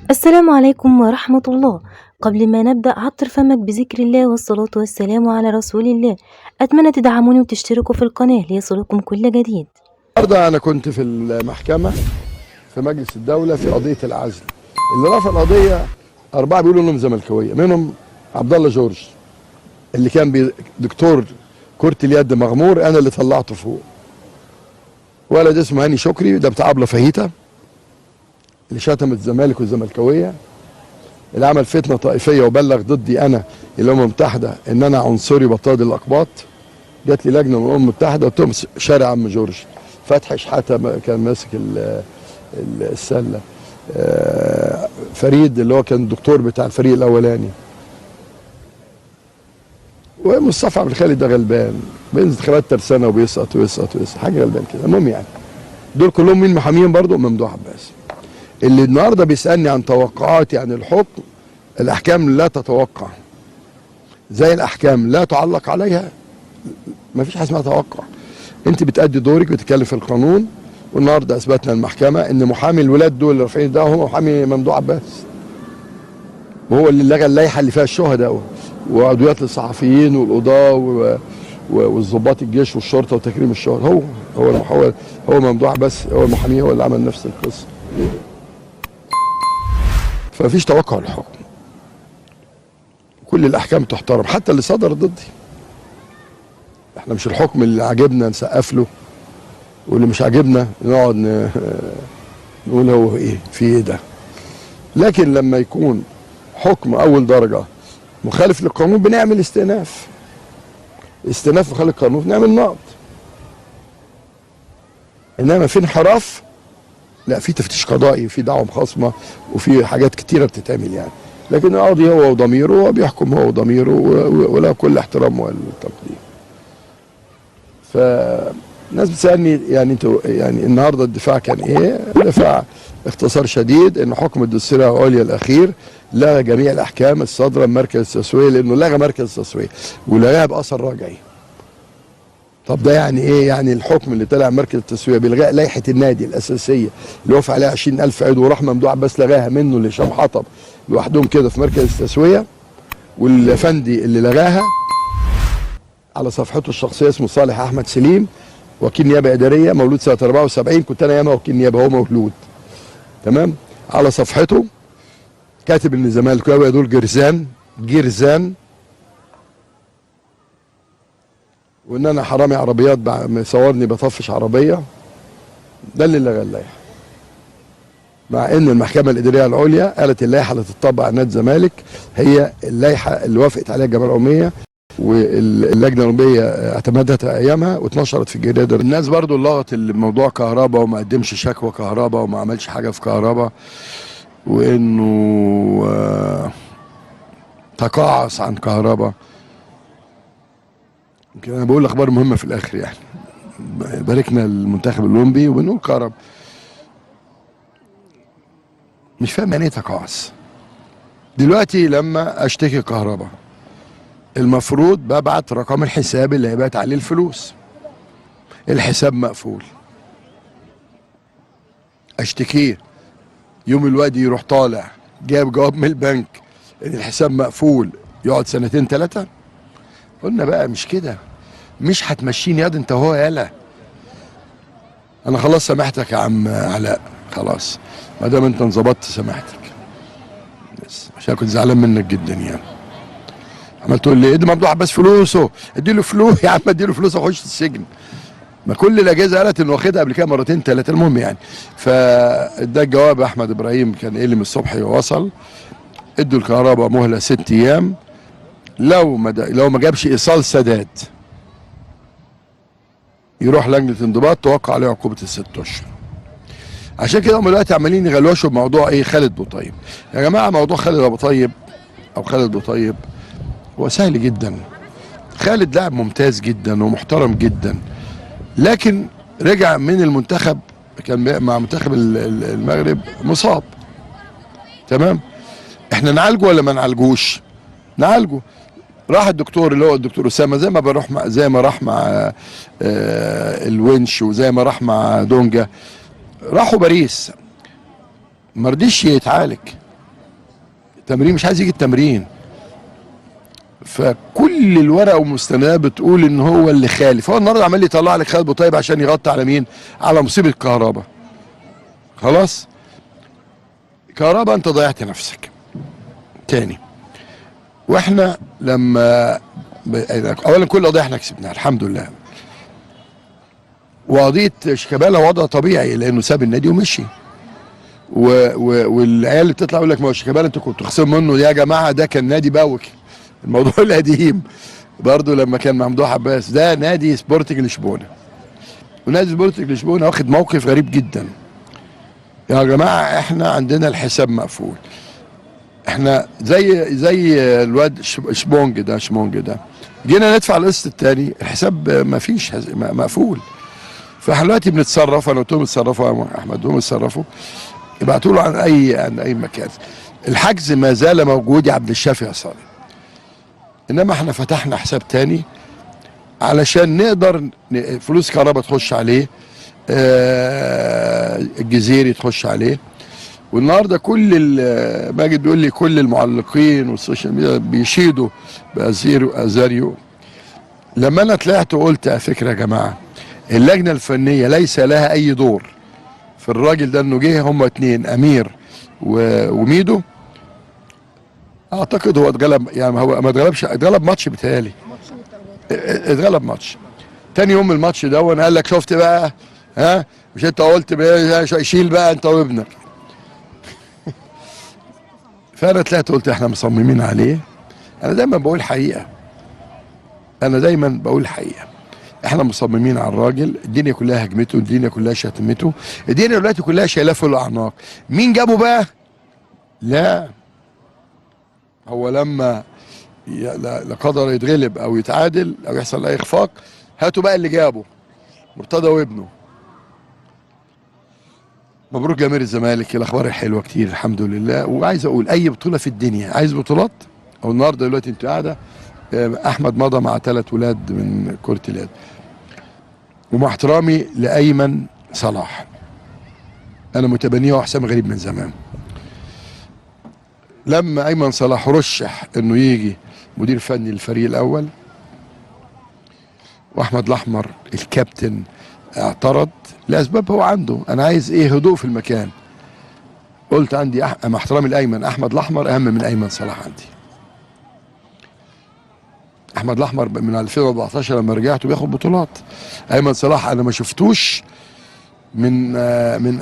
السلام عليكم ورحمة الله. قبل ما نبدأ عطر فمك بذكر الله والصلاة والسلام على رسول الله. أتمنى تدعموني وتشتركوا في القناة ليصلكم كل جديد. النهارده انا كنت في المحكمه في مجلس الدوله في قضيه العزل. اللي رفع القضيه اربعه بيقولوا انهم زملكاويه، منهم عبد الله جورج اللي كان دكتور كره اليد مغمور، انا اللي طلعته فوق. ولد اسمه هاني شكري ده بتاع ابله فاهيتا اللي شتم الزمالك والزملكاويه، اللي عمل فتنه طائفيه وبلغ ضدي انا الامم المتحده ان انا عنصري بطارد الاقباط. جات لي لجنه من الامم المتحده قلت لهم شارع عم جورج. فتحي شحاته كان ماسك السله. فريد اللي هو كان الدكتور بتاع الفريق الاولاني. ومصطفى عبد الخالق ده غلبان بينزل انتخابات ترسانه وبيسقط ويسقط ويسقط، حاجه غلبان كده. المهم يعني دول كلهم مين محاميين برضه؟ ممدوح عباس. اللي النهارده بيسالني عن توقعاتي عن الحكم، الاحكام لا تتوقع زي الاحكام لا تعلق عليها. ما فيش حاجه اسمها توقع. انت بتأدي دورك، بتتكلم في القانون. والنهارده اثبتنا المحكمه ان محامي الولاد دول اللي رافعين ده هو محامي ممدوح عباس، وهو اللي لغى اللائحه اللي فيها الشهداء وعضويات الصحفيين والقضاه والضباط الجيش والشرطه وتكريم الشهداء. هو ممدوح عباس، هو المحامي، هو اللي عمل نفس القصه. فمفيش توقع للحكم. كل الاحكام تحترم حتى اللي صدر ضدي. احنا مش الحكم اللي عجبنا نسقف له، واللي مش عاجبنا نقعد نقول هو ايه في ايه ده. لكن لما يكون حكم اول درجه مخالف للقانون بنعمل استئناف مخالف للقانون نعمل نقض. انما في انحراف لا، في تفتيش قضائي وفي دعوه مخاصمه وفي حاجات كتيره بتتعمل يعني. لكن القاضي هو وضميره وبيحكم هو وضميره وله كل احترام والتقدير. فالناس بتسالني يعني انتوا يعني النهارده الدفاع كان ايه؟ الدفاع باختصار شديد ان حكم الدستوريه العليا الاخير لغى جميع الاحكام الصادره من مركز التسويه، لانه لغى مركز التسويه ولغاها باثر رجعي. طب ده يعني ايه؟ يعني الحكم اللي طلع من مركز التسويه بإلغاء لائحه النادي الاساسيه اللي وافق عليها 20,000 عضو وراح ممدوح عباس لغاها منه لهشام حطب لوحدهم كده في مركز التسويه، والافندي اللي لغاها على صفحته الشخصيه اسمه صالح احمد سليم، وكيل نيابه اداريه مولود سنه 74. كنت انا ياما وكيل نيابه، هو مولود تمام. على صفحته كاتب ان الزمالكاويه دول جرزان، وان انا حرامي عربيات مصورني بطفش عربيه. ده اللي لغى اللائحه، مع ان المحكمه الاداريه العليا قالت اللائحه اللي تطبق على نادي الزمالك هي اللائحه اللي وافقت عليها الجمعيه العموميه واللجنه الاولمبيه اعتمدتها ايامها واتنشرت في الجريده. الناس برضو اللي لغت الموضوع كهرباء وما قدمش شكوى كهرباء وما عملش حاجه في كهرباء، وانه تقاعس عن كهرباء. يمكن انا بقول اخبار مهمه في الاخر يعني. باركنا المنتخب الاولمبي وبنقول كهرباء. مش فاهم يعني ايه تقاعس. دلوقتي لما اشتكي كهرباء المفروض ببعت رقم الحساب اللي هيبعت عليه الفلوس، الحساب مقفول. اشتكيه يوم الوادي يروح طالع جايب جواب من البنك ان الحساب مقفول، يقعد سنتين ثلاثه. قلنا بقى مش كده، مش هتمشيني ياض انت هو يالا. انا خلاص سامحتك يا عم علاء، خلاص ما دام انت انظبطت سامحتك، بس عشان كنت زعلان منك جدا يعني. عمال تقول لي ادي ممدوح عباس فلوسه، اديله فلوس يا عم، اديله فلوس اخش السجن. ما كل الاجهزه قالت انه واخدها قبل كده مرتين ثلاثه. المهم يعني فده الجواب. احمد ابراهيم كان قايل لي من الصبح وصل. ادوا الكهرباء مهله 6 ايام، لو ما جابش ايصال سداد يروح لجنه انضباط توقع عليه عقوبه ال6 اشهر. عشان كده هم دلوقتي عمالين يغلوشوا بموضوع ايه؟ خالد بوطيب. يا جماعه موضوع خالد ابو طيب او خالد بوطيب هو سهل جدا. خالد لاعب ممتاز جدا ومحترم جدا، لكن رجع من المنتخب، كان مع منتخب المغرب مصاب. تمام، احنا نعالجه ولا ما نعالجوش؟ نعالجه. راح الدكتور اللي هو الدكتور اسامه زي ما راح مع الونش وزي ما راح مع دونجا، راحوا باريس ما رضيش يتعالج. تمرين مش عايز يجي التمرين. فكل الورقه والمستندات بتقول ان هو اللي خالف. هو النهارده عمال يطلع لك خالد بوطيب عشان يغطي على مين؟ على مصيبه كهرباء. خلاص كهرباء انت ضيعت نفسك تاني. واحنا لما اولا كل قضيه احنا كسبناها الحمد لله. وقضيه شيكابالا وضع طبيعي لانه ساب النادي ومشي. والعيال اللي بتطلع يقول لك ما هو شيكابالا انتوا كنتوا تخصموا منه يا جماعه، ده كان نادي باوك. الموضوع القديم برضه لما كان ممدوح عباس، ده نادي سبورتنج لشبونه. ونادي سبورتنج لشبونه واخد موقف غريب جدا. يا جماعه احنا عندنا الحساب مقفول. احنا زي الواد شمونج ده جينا ندفع القسط الثاني الحساب ما فيش مقفول. فاحنا دلوقتي بنتصرف، انا قلت لهم اتصرفوا يا احمد، هم اتصرفوا يبعتوا له عن اي مكان. الحجز ما زال موجود يا عبد الشافي يا صالح، انما احنا فتحنا حساب تاني علشان نقدر فلوس كهرباء تخش عليه، الجزيري تخش عليه. والنهارده ماجد بيقول لي كل المعلقين والسوشيال ميديا بيشيدوا بازاريو. لما انا طلعت وقلت على فكره يا جماعه اللجنه الفنيه ليس لها اي دور في الراجل ده، انه جه هم اتنين امير وميدو. اعتقد هو اتغلب، يعني هو ما اتغلبش، اتغلب ماتش بتهيألي، اتغلب ماتش. تاني يوم الماتش ده وانا قال لك شفت بقى، ها مش انت قلت شيل بقى انت وابنك. فانا طلعت قلت احنا مصممين عليه. انا دايما بقول حقيقه، احنا مصممين على الراجل. الدنيا كلها هجمته، الدنيا كلها شتمته، الدنيا دلوقتي كلها شايلاه في الاعناق. مين جابه بقى؟ لا هو لما لا قدر يتغلب او يتعادل او يحصل اي اخفاق، هاتوا بقى اللي جابه مرتضى وابنه. مبروك جماهير الزمالك، الاخبار الحلوه كتير الحمد لله. وعايز اقول اي بطوله في الدنيا عايز بطولات، او النهارده دلوقتي انت قاعده احمد مضى مع 3 ولاد من كره اليد. ومع احترامي لايمن صلاح، انا متبنيه وحسام غريب من زمان. لما ايمن صلاح رشح انه يجي مدير فني للفريق الاول، واحمد الاحمر الكابتن اعترض لاسباب هو عنده، انا عايز هدوء في المكان. قلت عندي مع احترامي لايمن، احمد الاحمر اهم من ايمن صلاح عندي. احمد الاحمر من 2014 لما رجعت بياخد بطولات. ايمن صلاح انا ما شفتوش من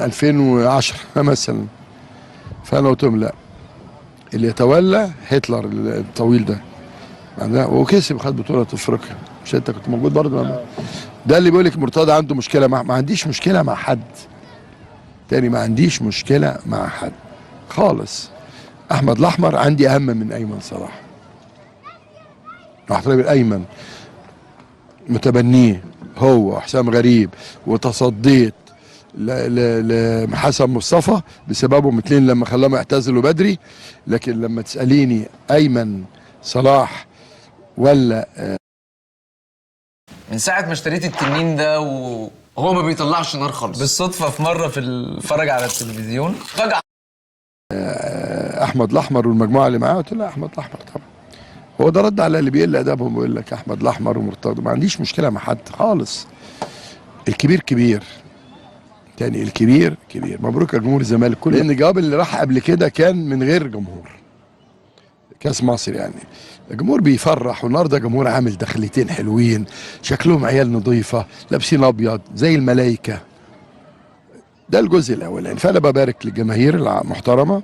2010 مثلا. فانا قلت لهم لا، اللي يتولى هتلر الطويل ده وكسب، خد بطوله افريقيا. مش انت كنت موجود برضه؟ ده اللي بيقول لك مرتضى عنده مشكله ما عنديش مشكله مع حد تاني، ما عنديش مشكله مع حد خالص. احمد الاحمر عندي اهم من ايمن صلاح. احترم الايمن، متبنيه هو حسام غريب، وتصديت لحسن مصطفى بسببهم اتنين لما خلاهم يعتزلوا بدري. لكن لما تساليني ايمن صلاح ولا من ساعة ما اشتريت التنين ده وهو ما بيطلعش نار خالص. بالصدفة في مرة اتفرج على التلفزيون فجأة احمد الاحمر والمجموعه اللي معاه، قلت له احمد الاحمر طبعا. هو ده رد على اللي بيقل ادبهم بيقول لك احمد الاحمر ومرتضى. ما عنديش مشكله مع حد خالص. الكبير كبير تاني، الكبير كبير. مبروك يا جمهور الزمالك كله، لان الجواب اللي راح قبل كده كان من غير جمهور كاس مصر. يعني الجمهور بيفرح، والنهارده جمهور عامل دخلتين حلوين، شكلهم عيال نظيفه لابسين ابيض زي الملايكه. ده الجزء الاولاني. فانا ببارك للجماهير المحترمه،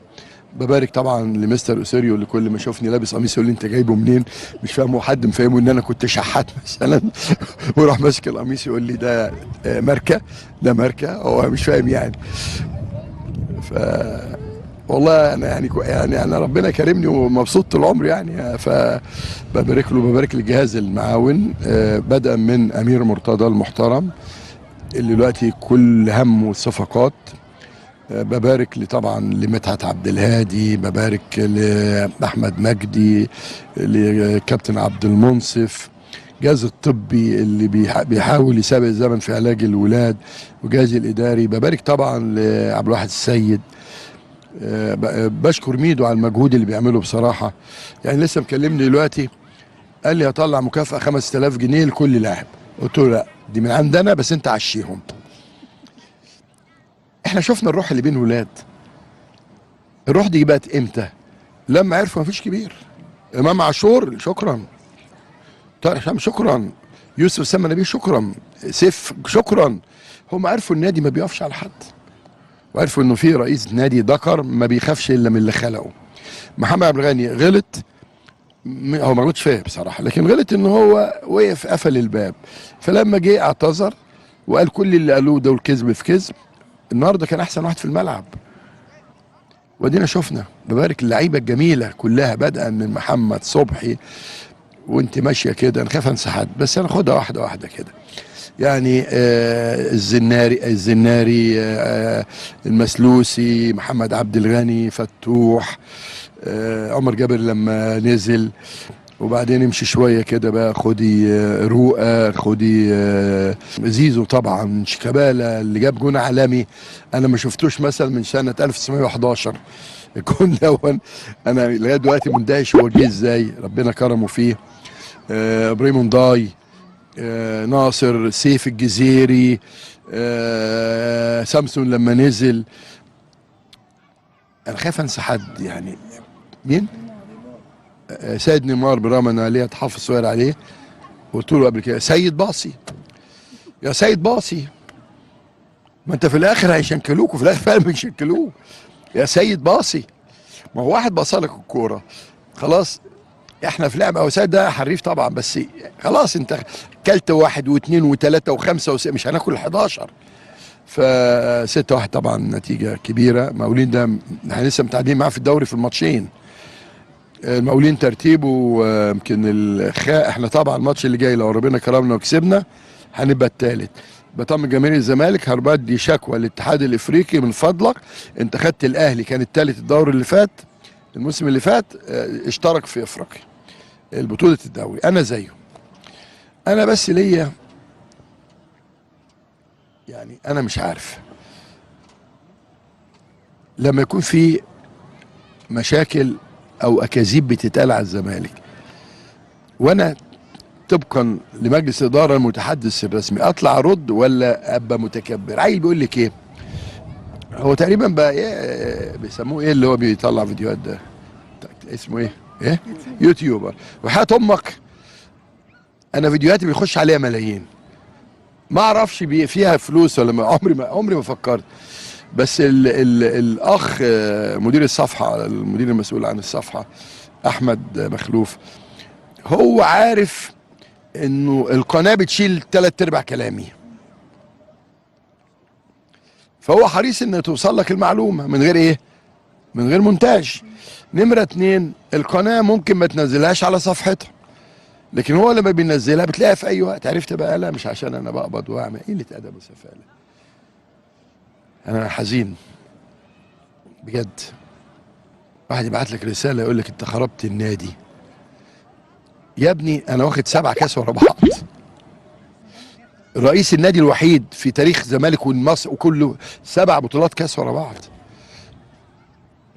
ببارك طبعا لمستر اوسيريو اللي كل ما يشوفني لابس قميص يقول لي انت جايبه منين؟ مش فاهمه، حد مفهمه ان انا كنت شحات مثلا وراح ماسك القميص يقول لي ده ماركه، ده ماركه، هو مش فاهم يعني. ف والله انا يعني انا ربنا كرمني ومبسوط طول عمري يعني. فببارك له، ببارك للجهاز المعاون بدءا من امير مرتضى المحترم اللي دلوقتي كل همه الصفقات. ببارك طبعا لمدحت عبد الهادي، ببارك لاحمد مجدي، لكابتن عبد المنصف، الجهاز الطبي اللي بيحاول يسابق الزمن في علاج الولاد، والجهاز الاداري. ببارك طبعا لعبد الواحد السيد، بشكر ميدو على المجهود اللي بيعمله بصراحه. يعني لسه مكلمني دلوقتي قال لي هطلع مكافاه 5000 جنيه لكل لاعب. قلت له لا دي من عندنا بس انت عشيهم. احنا شفنا الروح اللي بين الولاد. الروح دي بقت امتى؟ لما عرفوا مفيش كبير. امام عاشور شكرا، طارق حسام شكرا، يوسف سما نبيه شكرا، سيف شكرا. هم عرفوا النادي ما بيقفش على حد، وعرفوا انه في رئيس نادي ذكر ما بيخافش الا من اللي خلقه. محمد عبد الغني غلط، هو ما غلطش فيها بصراحه، لكن غلط ان هو وقف قفل الباب. فلما جه اعتذر وقال كل اللي قالوه ده الكذب في كذب. النهارده كان احسن واحد في الملعب، ودينا شفنا. ببارك اللعيبه الجميله كلها بدءا من محمد صبحي وانت ماشيه كده. انا خايف انسى حد بس انا خدها واحده واحده كده. يعني الزناري المسلوسي، محمد عبد الغني، فتوح، عمر جابر لما نزل. وبعدين امشي شويه كده بقى، خدي رؤى، خدي زيزو طبعا، شيكابالا اللي جاب جون عالمي انا ما شفتوش مثلا من سنه 1911. الجون ده انا لغايه دلوقتي مندهش هو جه ازاي، ربنا كرمه فيه. ابراهيم ضاي، ناصر، سيف الجزيري، سامسون لما نزل. انا خايف انسى حد يعني. مين؟ سيد نيمار برغم ان عليه اتحفظ صغير عليه، قلت له قبل كده سيد باصي، يا سيد باصي، ما انت في الاخر هيشنكلوك، وفي الاخر فعلا بيشنكلوه. يا سيد باصي، ما هو واحد باصلك الكوره خلاص. احنا في لعبه، او سيد ده حريف طبعا بس خلاص انت كلت واحد واثنين وثلاثه وخمسه مش هناكل 11. ف6-1 طبعا نتيجه كبيره. مقاولين ده احنا لسه متعادلين معاه في الدوري في الماتشين. المقاولين ترتيبه يمكن احنا طبعا الماتش اللي جاي لو ربنا كرمنا وكسبنا هنبقى الثالث. بطمن جماهير الزمالك هربدي شكوى للاتحاد الافريقي من فضلك، انت خدت الاهلي كان الثالث الدوري اللي فات، الموسم اللي فات اشترك في افريقيا البطولة الدوري، انا زيه. انا بس ليا يعني انا مش عارف لما يكون في مشاكل او اكاذيب بتتقال على الزمالك وانا طبقا لمجلس الاداره المتحدث الرسمي اطلع ارد ولا ابقى متكبر؟ عيل بيقول لك ايه، هو تقريبا بقى ايه بيسموه ايه اللي هو بيطلع فيديوهات ده، اسمه ايه؟ ايه؟ يوتيوبر. وحياة امك انا فيديوهاتي بيخش عليها ملايين، ما اعرفش فيها فلوس ولا ما عمري ما فكرت. بس الاخ مدير الصفحه، المدير المسؤول عن الصفحه احمد مخلوف، هو عارف انه القناه بتشيل 3/4 كلامي، فهو حريص ان توصل لك المعلومه من غير ايه؟ من غير مونتاج. نمره 2 القناه ممكن ما تنزلهاش على صفحتها، لكن هو لما بينزلها بتلاقيها في اي وقت. عرفت بقى؟ لا مش عشان انا بقبض واعمل قله ادب وسفاله. انا حزين بجد. واحد يبعت لك رساله يقول لك انت خربت النادي. يا ابني انا واخد 7 كاس ورا بعض، رئيس النادي الوحيد في تاريخ الزمالك والمصر وكله 7 بطولات كاس ورا بعض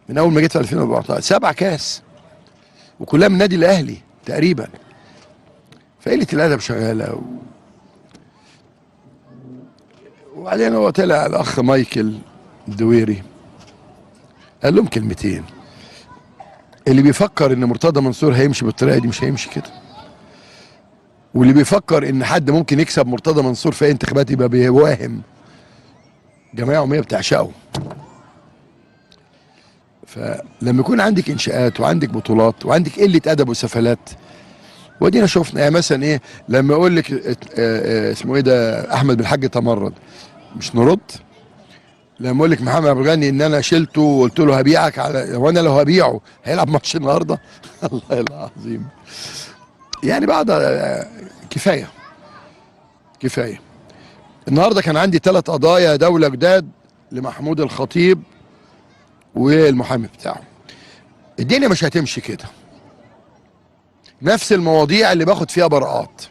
من اول ما جيت في 2014. 7 كاس وكلها من النادي الاهلي تقريبا. فقله الادب شغاله وبعدين هو طلع الاخ مايكل الدويري قال لهم كلمتين. اللي بيفكر ان مرتضى منصور هيمشي بالطريقه دي مش هيمشي كده، واللي بيفكر ان حد ممكن يكسب مرتضى منصور في انتخابات يبقى بيواهم. جمعيه عموميه بتعشقه. فلما يكون عندك انشاءات وعندك بطولات وعندك قله ادب وسفلات، ودينا شفنا يعني مثلا ايه لما يقول لك اسمه ايه ده احمد بالحاج تمرد مش نرد؟ لما يقول لك محمد عبد الغني ان انا شلته وقلت له هبيعك على، وانا لو هبيعه هيلعب ماتش النهارده؟ الله العظيم. يعني بعد كفايه كفايه. النهارده كان عندي 3 قضايا دوله جداد لمحمود الخطيب والمحامي بتاعه. الدنيا مش هتمشي كده. نفس المواضيع اللي باخد فيها براءات